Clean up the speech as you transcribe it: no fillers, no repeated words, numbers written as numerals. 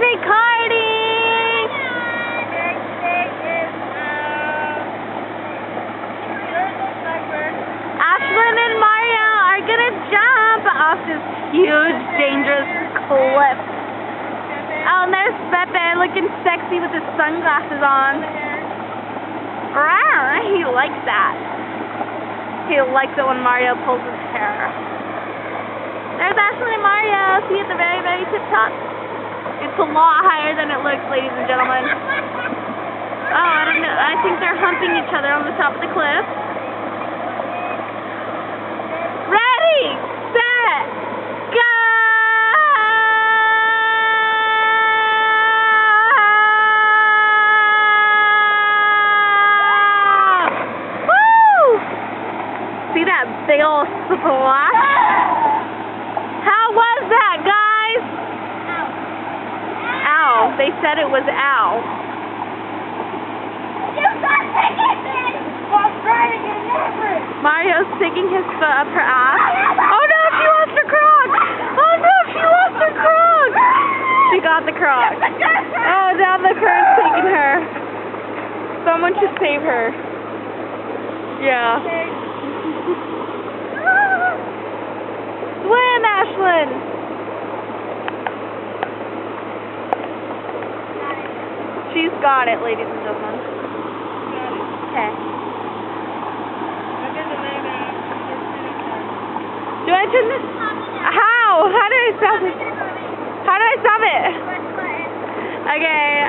birthday karting! Ashlyn and Mario are gonna jump off this huge, dangerous cliff. Oh, and there's Pepe looking sexy with his sunglasses on. He likes that. He likes it when Mario pulls his hair. There's Ashlyn and Mario. See at the very, very tip top. It's a lot higher than it looks, ladies and gentlemen. Oh, I don't know. I think they're humping each other on the top of the cliff. Ready, set, go! Woo! See that big old splash? How was that, guys? Ow. They said it was ow. Mario's sticking his foot up her ass. Oh no, she lost her croc! Oh no, she lost her croc! She got the croc. Oh, now the croc's taking her. Someone should save her. Yeah. Swim, Ashlyn! She's got it, ladies and gentlemen. Okay. Do I turn this? How? How do I stop it? How do I stop it? Okay.